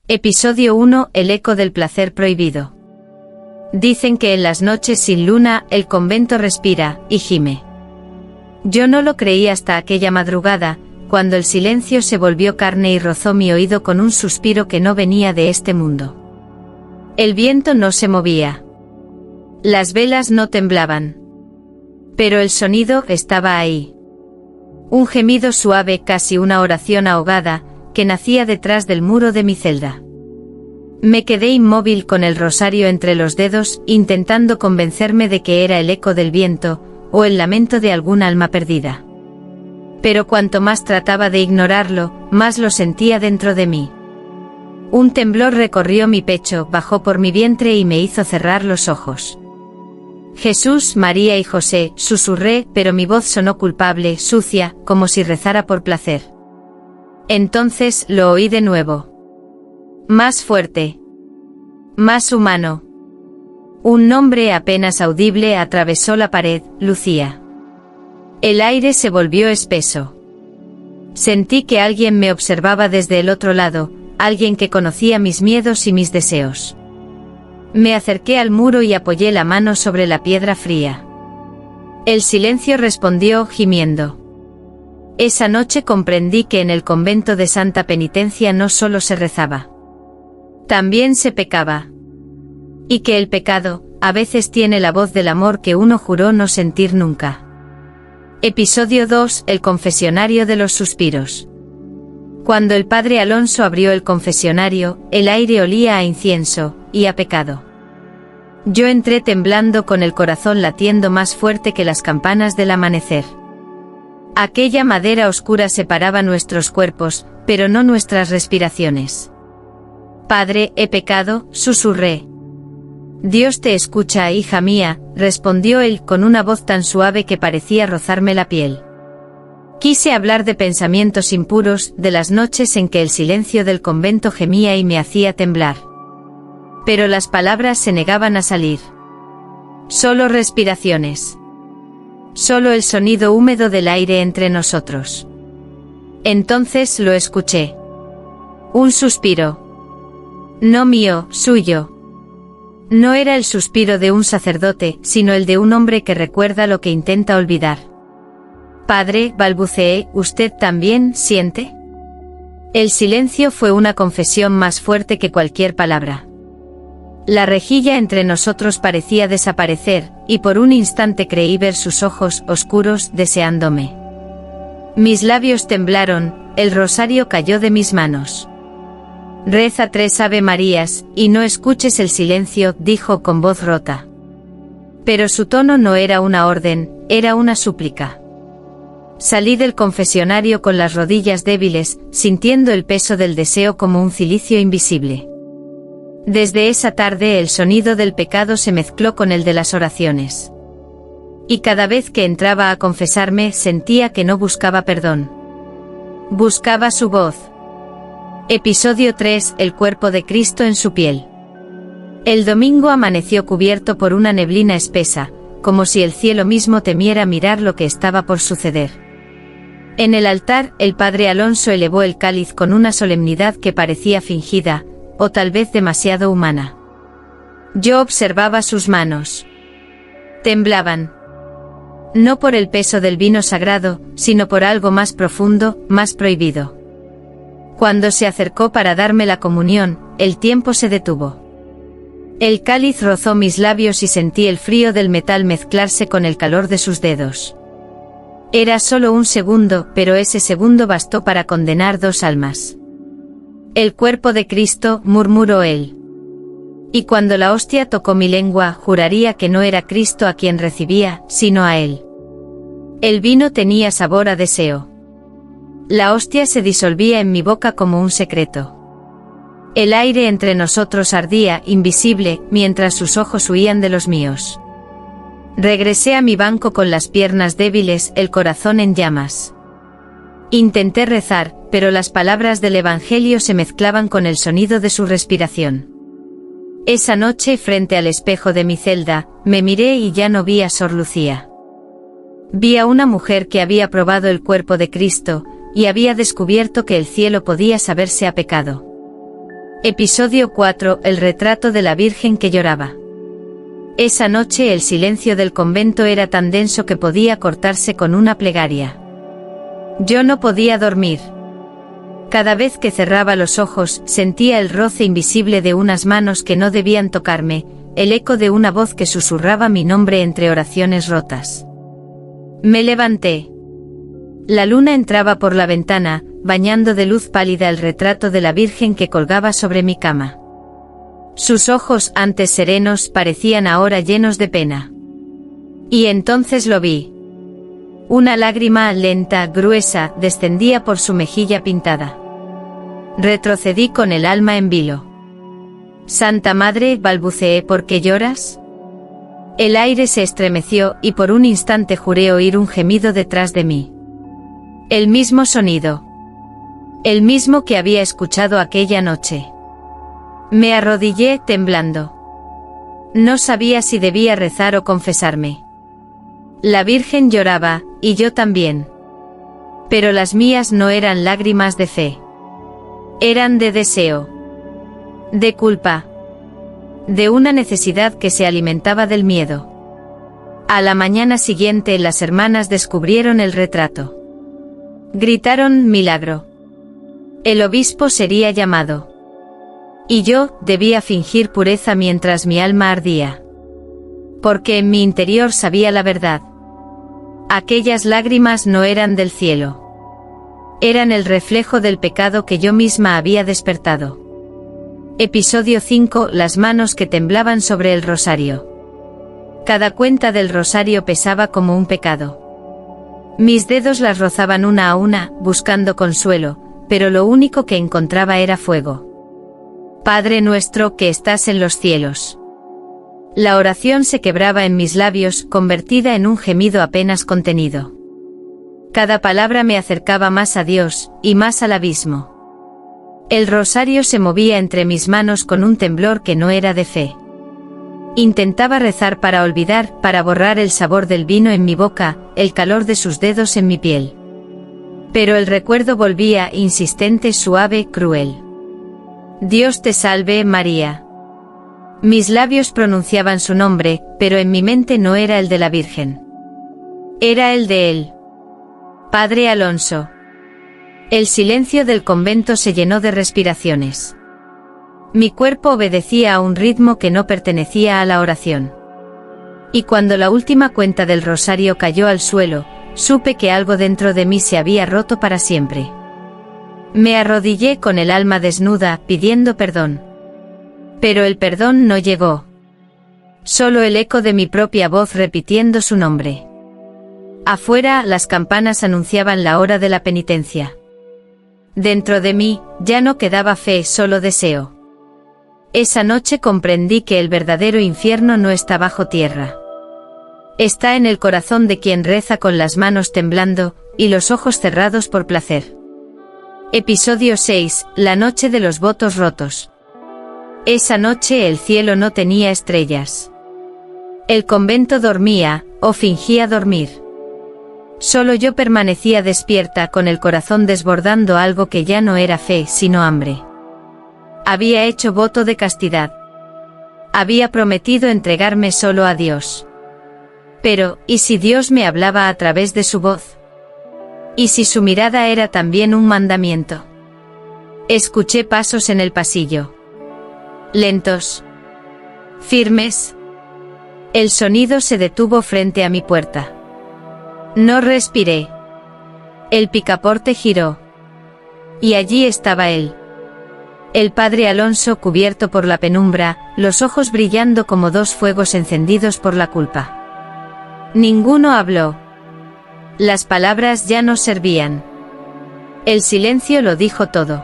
Episodio 1. El eco del placer prohibido. Dicen que en las noches sin luna, el convento respira, y gime. Yo no lo creí hasta aquella madrugada, cuando el silencio se volvió carne y rozó mi oído con un suspiro que no venía de este mundo. El viento no se movía. Las velas no temblaban. Pero el sonido estaba ahí. Un gemido suave, casi una oración ahogada, que nacía detrás del muro de mi celda. Me quedé inmóvil con el rosario entre los dedos, intentando convencerme de que era el eco del viento, o el lamento de alguna alma perdida. Pero cuanto más trataba de ignorarlo, más lo sentía dentro de mí. Un temblor recorrió mi pecho, bajó por mi vientre y me hizo cerrar los ojos. Jesús, María y José, susurré, pero mi voz sonó culpable, sucia, como si rezara por placer. Entonces lo oí de nuevo. Más fuerte. Más humano. Un nombre apenas audible atravesó la pared, Lucía. El aire se volvió espeso. Sentí que alguien me observaba desde el otro lado, alguien que conocía mis miedos y mis deseos. Me acerqué al muro y apoyé la mano sobre la piedra fría. El silencio respondió gimiendo. Esa noche comprendí que en el convento de Santa Penitencia no solo se rezaba. También se pecaba. Y que el pecado, a veces tiene la voz del amor que uno juró no sentir nunca. Episodio 2. El confesionario de los suspiros. Cuando el padre Alonso abrió el confesionario, el aire olía a incienso, y a pecado. Yo entré temblando con el corazón latiendo más fuerte que las campanas del amanecer. Aquella madera oscura separaba nuestros cuerpos, pero no nuestras respiraciones. Padre, he pecado, susurré. Dios te escucha, hija mía, respondió él con una voz tan suave que parecía rozarme la piel. Quise hablar de pensamientos impuros, de las noches en que el silencio del convento gemía y me hacía temblar. Pero las palabras se negaban a salir. Solo respiraciones. Solo el sonido húmedo del aire entre nosotros. Entonces lo escuché. Un suspiro. No mío, suyo. No era el suspiro de un sacerdote, sino el de un hombre que recuerda lo que intenta olvidar. Padre, balbuceé, ¿usted también siente? El silencio fue una confesión más fuerte que cualquier palabra. La rejilla entre nosotros parecía desaparecer, y por un instante creí ver sus ojos oscuros deseándome. Mis labios temblaron, el rosario cayó de mis manos. Reza 3 Ave Marías, y no escuches el silencio, dijo con voz rota. Pero su tono no era una orden, era una súplica. Salí del confesionario con las rodillas débiles, sintiendo el peso del deseo como un cilicio invisible. Desde esa tarde el sonido del pecado se mezcló con el de las oraciones. Y cada vez que entraba a confesarme sentía que no buscaba perdón. Buscaba su voz. Episodio 3. El cuerpo de Cristo en su piel. El domingo amaneció cubierto por una neblina espesa, como si el cielo mismo temiera mirar lo que estaba por suceder. En el altar, el padre Alonso elevó el cáliz con una solemnidad que parecía fingida, o tal vez demasiado humana. Yo observaba sus manos. Temblaban. No por el peso del vino sagrado, sino por algo más profundo, más prohibido. Cuando se acercó para darme la comunión, el tiempo se detuvo. El cáliz rozó mis labios y sentí el frío del metal mezclarse con el calor de sus dedos. Era solo un segundo, pero ese segundo bastó para condenar 2 almas. El cuerpo de Cristo, murmuró él. Y cuando la hostia tocó mi lengua, juraría que no era Cristo a quien recibía, sino a él. El vino tenía sabor a deseo. La hostia se disolvía en mi boca como un secreto. El aire entre nosotros ardía, invisible, mientras sus ojos huían de los míos. Regresé a mi banco con las piernas débiles, el corazón en llamas. Intenté rezar, pero las palabras del Evangelio se mezclaban con el sonido de su respiración. Esa noche, frente al espejo de mi celda, me miré y ya no vi a Sor Lucía. Vi a una mujer que había probado el cuerpo de Cristo, y había descubierto que el cielo podía saberse a pecado. Episodio 4. El retrato de la Virgen que lloraba. Esa noche el silencio del convento era tan denso que podía cortarse con una plegaria. Yo no podía dormir. Cada vez que cerraba los ojos, sentía el roce invisible de unas manos que no debían tocarme, el eco de una voz que susurraba mi nombre entre oraciones rotas. Me levanté. La luna entraba por la ventana, bañando de luz pálida el retrato de la Virgen que colgaba sobre mi cama. Sus ojos, antes serenos, parecían ahora llenos de pena. Y entonces lo vi. Una lágrima lenta, gruesa, descendía por su mejilla pintada. Retrocedí con el alma en vilo. Santa Madre, balbuceé, ¿por qué lloras? El aire se estremeció y por un instante juré oír un gemido detrás de mí. El mismo sonido. El mismo que había escuchado aquella noche. Me arrodillé temblando. No sabía si debía rezar o confesarme. La Virgen lloraba, y yo también. Pero las mías no eran lágrimas de fe. Eran de deseo. De culpa. De una necesidad que se alimentaba del miedo. A la mañana siguiente las hermanas descubrieron el retrato. Gritaron milagro. El obispo sería llamado. Y yo debía fingir pureza mientras mi alma ardía. Porque en mi interior sabía la verdad. Aquellas lágrimas no eran del cielo. Eran el reflejo del pecado que yo misma había despertado. Episodio 5. Las manos que temblaban sobre el rosario. Cada cuenta del rosario pesaba como un pecado. Mis dedos las rozaban una a una, buscando consuelo, pero lo único que encontraba era fuego. Padre nuestro que estás en los cielos. La oración se quebraba en mis labios, convertida en un gemido apenas contenido. Cada palabra me acercaba más a Dios, y más al abismo. El rosario se movía entre mis manos con un temblor que no era de fe. Intentaba rezar para olvidar, para borrar el sabor del vino en mi boca, el calor de sus dedos en mi piel. Pero el recuerdo volvía, insistente, suave, cruel. Dios te salve, María. Mis labios pronunciaban su nombre, pero en mi mente no era el de la Virgen. Era el de él. Padre Alonso. El silencio del convento se llenó de respiraciones. Mi cuerpo obedecía a un ritmo que no pertenecía a la oración. Y cuando la última cuenta del rosario cayó al suelo, supe que algo dentro de mí se había roto para siempre. Me arrodillé con el alma desnuda, pidiendo perdón. Pero el perdón no llegó. Solo el eco de mi propia voz repitiendo su nombre. Afuera, las campanas anunciaban la hora de la penitencia. Dentro de mí, ya no quedaba fe, solo deseo. Esa noche comprendí que el verdadero infierno no está bajo tierra. Está en el corazón de quien reza con las manos temblando, y los ojos cerrados por placer. Episodio 6. La noche de los votos rotos. Esa noche el cielo no tenía estrellas. El convento dormía, o fingía dormir. Solo yo permanecía despierta con el corazón desbordando algo que ya no era fe sino hambre. Había hecho voto de castidad. Había prometido entregarme solo a Dios. Pero, ¿y si Dios me hablaba a través de su voz? ¿Y si su mirada era también un mandamiento? Escuché pasos en el pasillo. Lentos. Firmes. El sonido se detuvo frente a mi puerta. No respiré. El picaporte giró. Y allí estaba él. El padre Alonso cubierto por la penumbra, los ojos brillando como dos fuegos encendidos por la culpa. Ninguno habló. Las palabras ya no servían. El silencio lo dijo todo.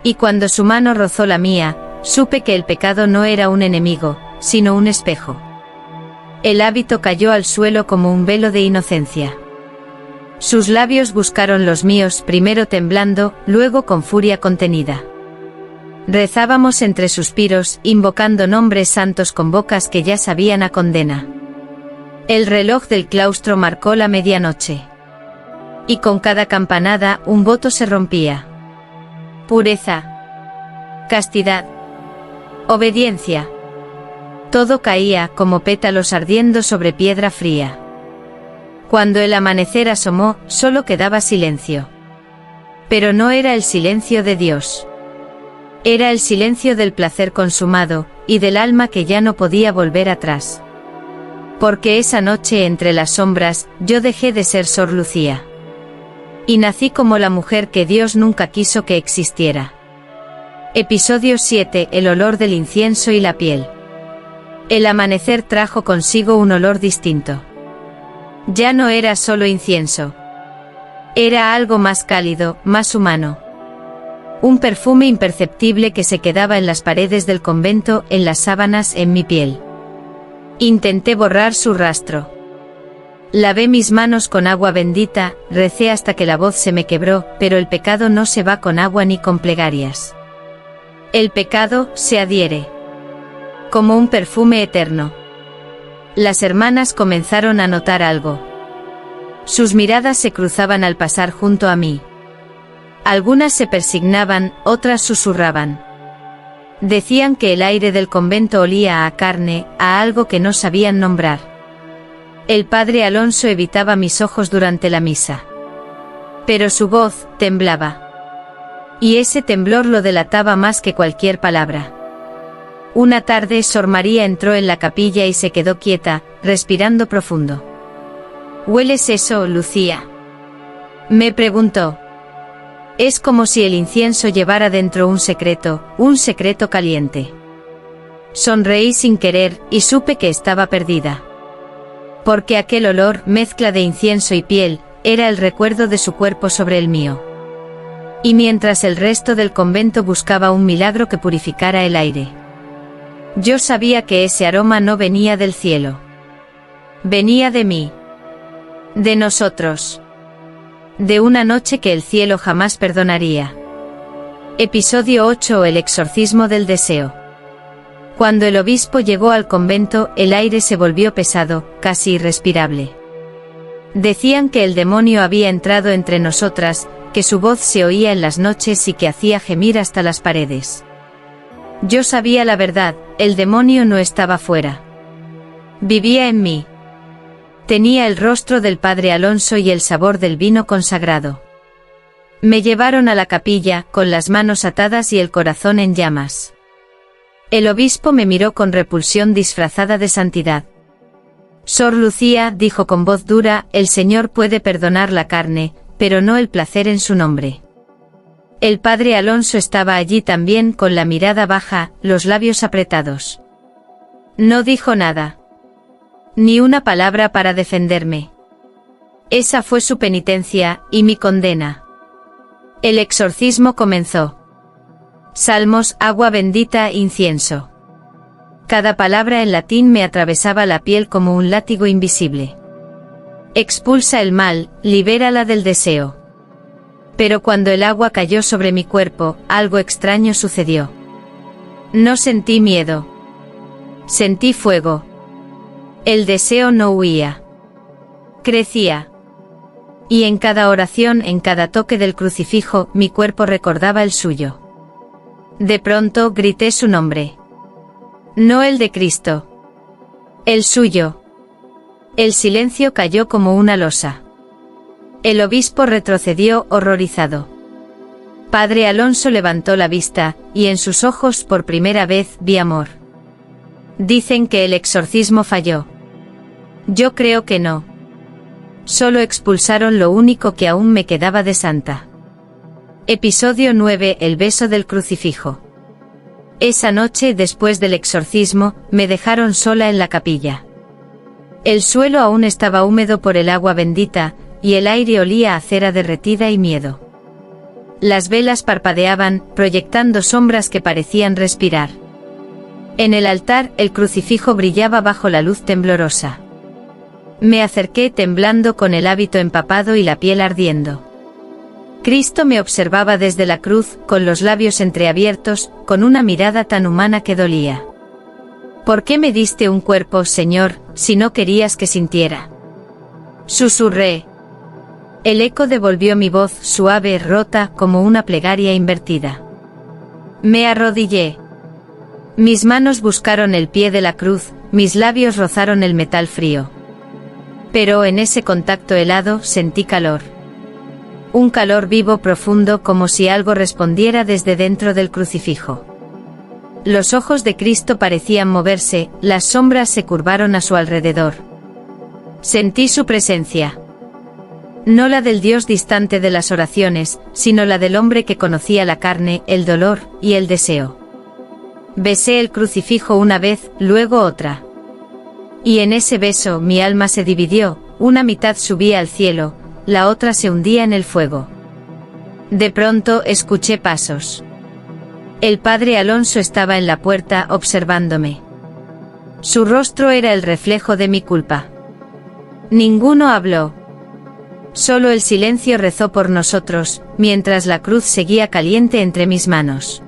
Y cuando su mano rozó la mía, supe que el pecado no era un enemigo, sino un espejo. El hábito cayó al suelo como un velo de inocencia. Sus labios buscaron los míos, primero temblando, luego con furia contenida. Rezábamos entre suspiros, invocando nombres santos con bocas que ya sabían a condena. El reloj del claustro marcó la medianoche. Y con cada campanada, un voto se rompía. Pureza. Castidad. Obediencia. Todo caía como pétalos ardiendo sobre piedra fría. Cuando el amanecer asomó, solo quedaba silencio. Pero no era el silencio de Dios. Era el silencio del placer consumado, y del alma que ya no podía volver atrás. Porque esa noche entre las sombras, yo dejé de ser Sor Lucía. Y nací como la mujer que Dios nunca quiso que existiera. Episodio 7. El olor del incienso y la piel. El amanecer trajo consigo un olor distinto. Ya no era solo incienso. Era algo más cálido, más humano. Un perfume imperceptible que se quedaba en las paredes del convento, en las sábanas, en mi piel. Intenté borrar su rastro. Lavé mis manos con agua bendita, recé hasta que la voz se me quebró, pero el pecado no se va con agua ni con plegarias. El pecado se adhiere. Como un perfume eterno. Las hermanas comenzaron a notar algo. Sus miradas se cruzaban al pasar junto a mí. Algunas se persignaban, otras susurraban. Decían que el aire del convento olía a carne, a algo que no sabían nombrar. El padre Alonso evitaba mis ojos durante la misa. Pero su voz temblaba. Y ese temblor lo delataba más que cualquier palabra. Una tarde Sor María entró en la capilla y se quedó quieta, respirando profundo. ¿Hueles eso, Lucía?, me preguntó. Es como si el incienso llevara dentro un secreto caliente. Sonreí sin querer, y supe que estaba perdida. Porque aquel olor, mezcla de incienso y piel, era el recuerdo de su cuerpo sobre el mío. Y mientras el resto del convento buscaba un milagro que purificara el aire, yo sabía que ese aroma no venía del cielo. Venía de mí. De nosotros. De una noche que el cielo jamás perdonaría. Episodio 8. El exorcismo del deseo. Cuando el obispo llegó al convento, el aire se volvió pesado, casi irrespirable. Decían que el demonio había entrado entre nosotras, que su voz se oía en las noches y que hacía gemir hasta las paredes. Yo sabía la verdad, el demonio no estaba fuera. Vivía en mí. Tenía el rostro del padre Alonso y el sabor del vino consagrado. Me llevaron a la capilla, con las manos atadas y el corazón en llamas. El obispo me miró con repulsión disfrazada de santidad. Sor Lucía, dijo con voz dura, el Señor puede perdonar la carne, pero no el placer en su nombre. El padre Alonso estaba allí también, con la mirada baja, los labios apretados. No dijo nada. Ni una palabra para defenderme. Esa fue su penitencia, y mi condena. El exorcismo comenzó. Salmos, agua bendita, incienso. Cada palabra en latín me atravesaba la piel como un látigo invisible. Expulsa el mal, libérala del deseo. Pero cuando el agua cayó sobre mi cuerpo, algo extraño sucedió. No sentí miedo. Sentí fuego. El deseo no huía. Crecía. Y en cada oración, en cada toque del crucifijo, mi cuerpo recordaba el suyo. De pronto grité su nombre. No el de Cristo. El suyo. El silencio cayó como una losa. El obispo retrocedió horrorizado. Padre Alonso levantó la vista, y en sus ojos por primera vez vi amor. Dicen que el exorcismo falló. Yo creo que no. Solo expulsaron lo único que aún me quedaba de santa. Episodio 9. El beso del crucifijo. Esa noche, después del exorcismo, me dejaron sola en la capilla. El suelo aún estaba húmedo por el agua bendita, y el aire olía a cera derretida y miedo. Las velas parpadeaban, proyectando sombras que parecían respirar. En el altar, el crucifijo brillaba bajo la luz temblorosa. Me acerqué temblando con el hábito empapado y la piel ardiendo. Cristo me observaba desde la cruz, con los labios entreabiertos, con una mirada tan humana que dolía. ¿Por qué me diste un cuerpo, Señor, si no querías que sintiera? Susurré. El eco devolvió mi voz, suave, rota, como una plegaria invertida. Me arrodillé. Mis manos buscaron el pie de la cruz, mis labios rozaron el metal frío. Pero en ese contacto helado sentí calor. Un calor vivo profundo, como si algo respondiera desde dentro del crucifijo. Los ojos de Cristo parecían moverse, las sombras se curvaron a su alrededor. Sentí su presencia. No la del Dios distante de las oraciones, sino la del hombre que conocía la carne, el dolor y el deseo. Besé el crucifijo una vez, luego otra. Y en ese beso mi alma se dividió, una mitad subía al cielo, la otra se hundía en el fuego. De pronto escuché pasos. El padre Alonso estaba en la puerta observándome. Su rostro era el reflejo de mi culpa. Ninguno habló. Solo el silencio rezó por nosotros, mientras la cruz seguía caliente entre mis manos.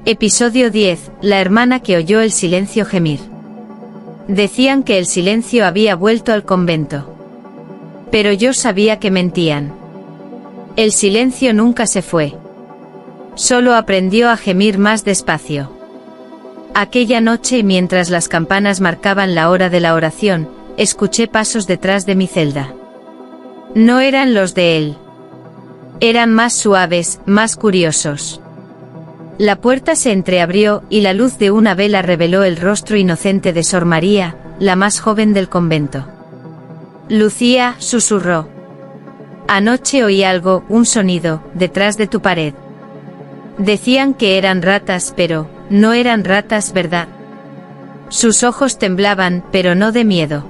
Episodio 10. La hermana que oyó el silencio gemir. Decían que el silencio había vuelto al convento. Pero yo sabía que mentían. El silencio nunca se fue. Solo aprendió a gemir más despacio. Aquella noche, mientras las campanas marcaban la hora de la oración, escuché pasos detrás de mi celda. No eran los de él. Eran más suaves, más curiosos. La puerta se entreabrió y la luz de una vela reveló el rostro inocente de Sor María, la más joven del convento. Lucía, susurró. Anoche oí algo, un sonido, detrás de tu pared. Decían que eran ratas, pero no eran ratas, ¿verdad? Sus ojos temblaban, pero no de miedo.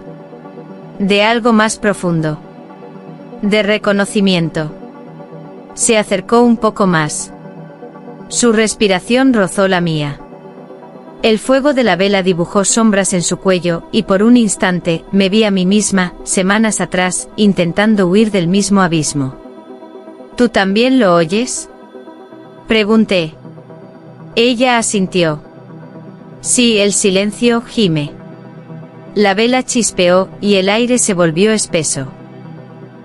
De algo más profundo. De reconocimiento. Se acercó un poco más. Su respiración rozó la mía. El fuego de la vela dibujó sombras en su cuello, y por un instante, me vi a mí misma, semanas atrás, intentando huir del mismo abismo. ¿Tú también lo oyes?, pregunté. Ella asintió. Sí, el silencio gime. La vela chispeó, y el aire se volvió espeso.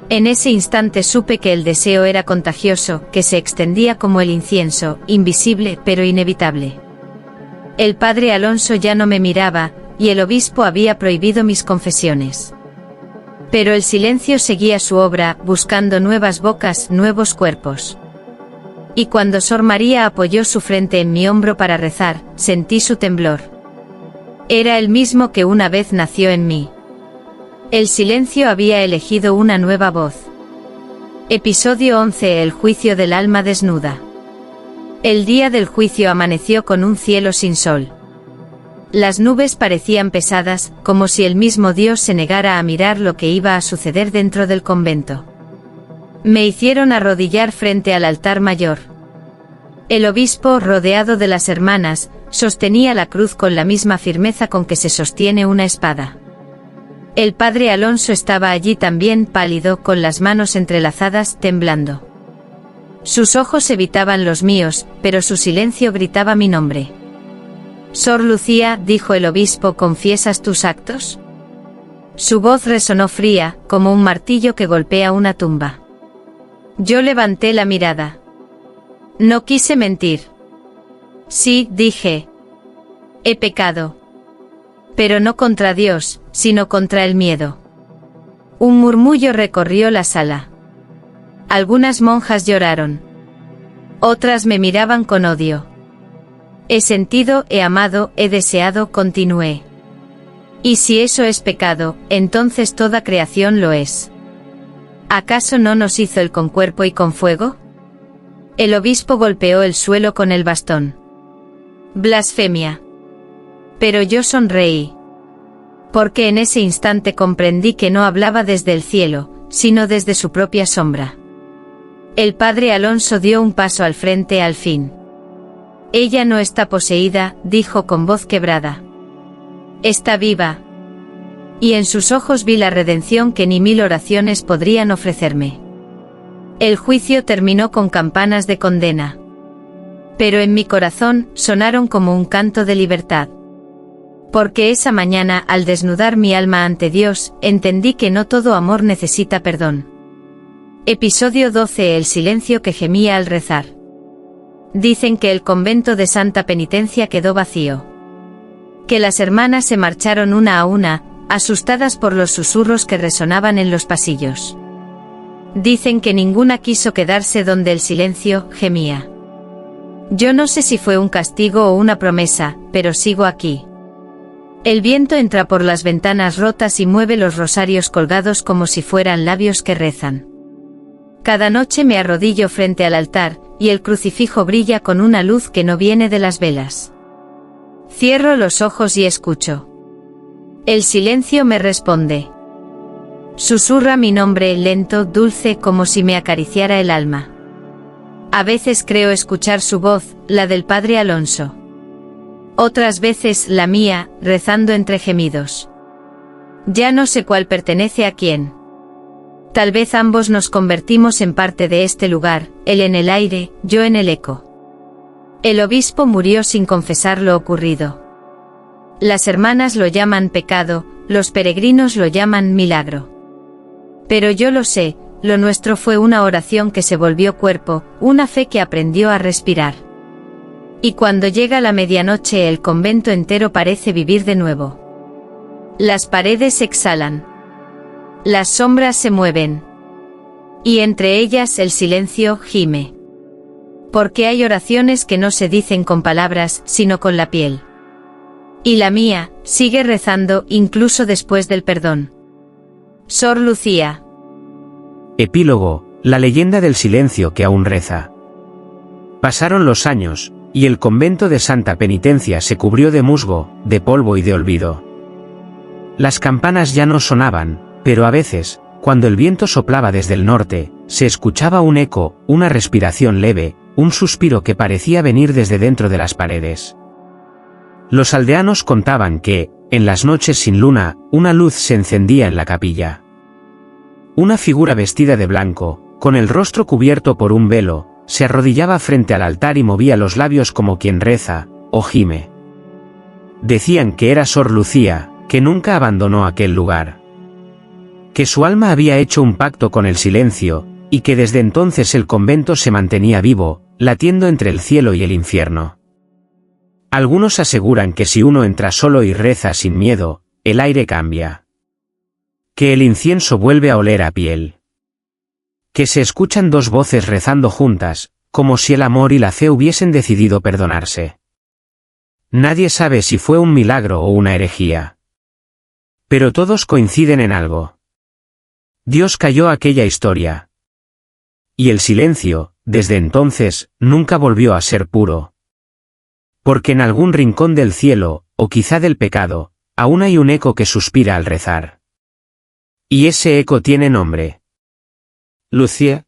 En ese instante supe que el deseo era contagioso, que se extendía como el incienso, invisible pero inevitable. El padre Alonso ya no me miraba, y el obispo había prohibido mis confesiones. Pero el silencio seguía su obra, buscando nuevas bocas, nuevos cuerpos. Y cuando Sor María apoyó su frente en mi hombro para rezar, sentí su temblor. Era el mismo que una vez nació en mí. El silencio había elegido una nueva voz. Episodio 11. El juicio del alma desnuda. El día del juicio amaneció con un cielo sin sol. Las nubes parecían pesadas, como si el mismo Dios se negara a mirar lo que iba a suceder dentro del convento. Me hicieron arrodillar frente al altar mayor. El obispo, rodeado de las hermanas, sostenía la cruz con la misma firmeza con que se sostiene una espada. El padre Alonso estaba allí también, pálido, con las manos entrelazadas, temblando. Sus ojos evitaban los míos, pero su silencio gritaba mi nombre. Sor Lucía, dijo el obispo, ¿confiesas tus actos? Su voz resonó fría, como un martillo que golpea una tumba. Yo levanté la mirada. No quise mentir. Sí, dije. He pecado. Pero no contra Dios, sino contra el miedo. Un murmullo recorrió la sala. Algunas monjas lloraron. Otras me miraban con odio. He sentido, he amado, he deseado, continué. Y si eso es pecado, entonces toda creación lo es. ¿Acaso no nos hizo él con cuerpo y con fuego? El obispo golpeó el suelo con el bastón. Blasfemia. Pero yo sonreí. Porque en ese instante comprendí que no hablaba desde el cielo, sino desde su propia sombra. El padre Alonso dio un paso al frente al fin. Ella no está poseída, dijo con voz quebrada. Está viva. Y en sus ojos vi la redención que ni 1000 oraciones podrían ofrecerme. El juicio terminó con campanas de condena. Pero en mi corazón sonaron como un canto de libertad. Porque esa mañana, al desnudar mi alma ante Dios, entendí que no todo amor necesita perdón. Episodio 12. El silencio que gemía al rezar. Dicen que el convento de Santa Penitencia quedó vacío. Que las hermanas se marcharon una a una, asustadas por los susurros que resonaban en los pasillos. Dicen que ninguna quiso quedarse donde el silencio gemía. Yo no sé si fue un castigo o una promesa, pero sigo aquí. El viento entra por las ventanas rotas y mueve los rosarios colgados como si fueran labios que rezan. Cada noche me arrodillo frente al altar, y el crucifijo brilla con una luz que no viene de las velas. Cierro los ojos y escucho. El silencio me responde. Susurra mi nombre lento, dulce, como si me acariciara el alma. A veces creo escuchar su voz, la del padre Alonso. Otras veces la mía, rezando entre gemidos. Ya no sé cuál pertenece a quién. Tal vez ambos nos convertimos en parte de este lugar, él en el aire, yo en el eco. El obispo murió sin confesar lo ocurrido. Las hermanas lo llaman pecado, los peregrinos lo llaman milagro. Pero yo lo sé, lo nuestro fue una oración que se volvió cuerpo, una fe que aprendió a respirar. Y cuando llega la medianoche el convento entero parece vivir de nuevo. Las paredes exhalan. Las sombras se mueven. Y entre ellas el silencio gime. Porque hay oraciones que no se dicen con palabras, sino con la piel. Y la mía, sigue rezando incluso después del perdón. Sor Lucía. Epílogo, la leyenda del silencio que aún reza. Pasaron los años, y el convento de Santa Penitencia se cubrió de musgo, de polvo y de olvido. Las campanas ya no sonaban, pero a veces, cuando el viento soplaba desde el norte, se escuchaba un eco, una respiración leve, un suspiro que parecía venir desde dentro de las paredes. Los aldeanos contaban que, en las noches sin luna, una luz se encendía en la capilla. Una figura vestida de blanco, con el rostro cubierto por un velo, se arrodillaba frente al altar y movía los labios como quien reza, o gime. Decían que era Sor Lucía, que nunca abandonó aquel lugar. Que su alma había hecho un pacto con el silencio, y que desde entonces el convento se mantenía vivo, latiendo entre el cielo y el infierno. Algunos aseguran que si uno entra solo y reza sin miedo, el aire cambia. Que el incienso vuelve a oler a piel. Que se escuchan dos voces rezando juntas, como si el amor y la fe hubiesen decidido perdonarse. Nadie sabe si fue un milagro o una herejía. Pero todos coinciden en algo. Dios calló aquella historia. Y el silencio, desde entonces, nunca volvió a ser puro. Porque en algún rincón del cielo, o quizá del pecado, aún hay un eco que suspira al rezar. Y ese eco tiene nombre. Lucía.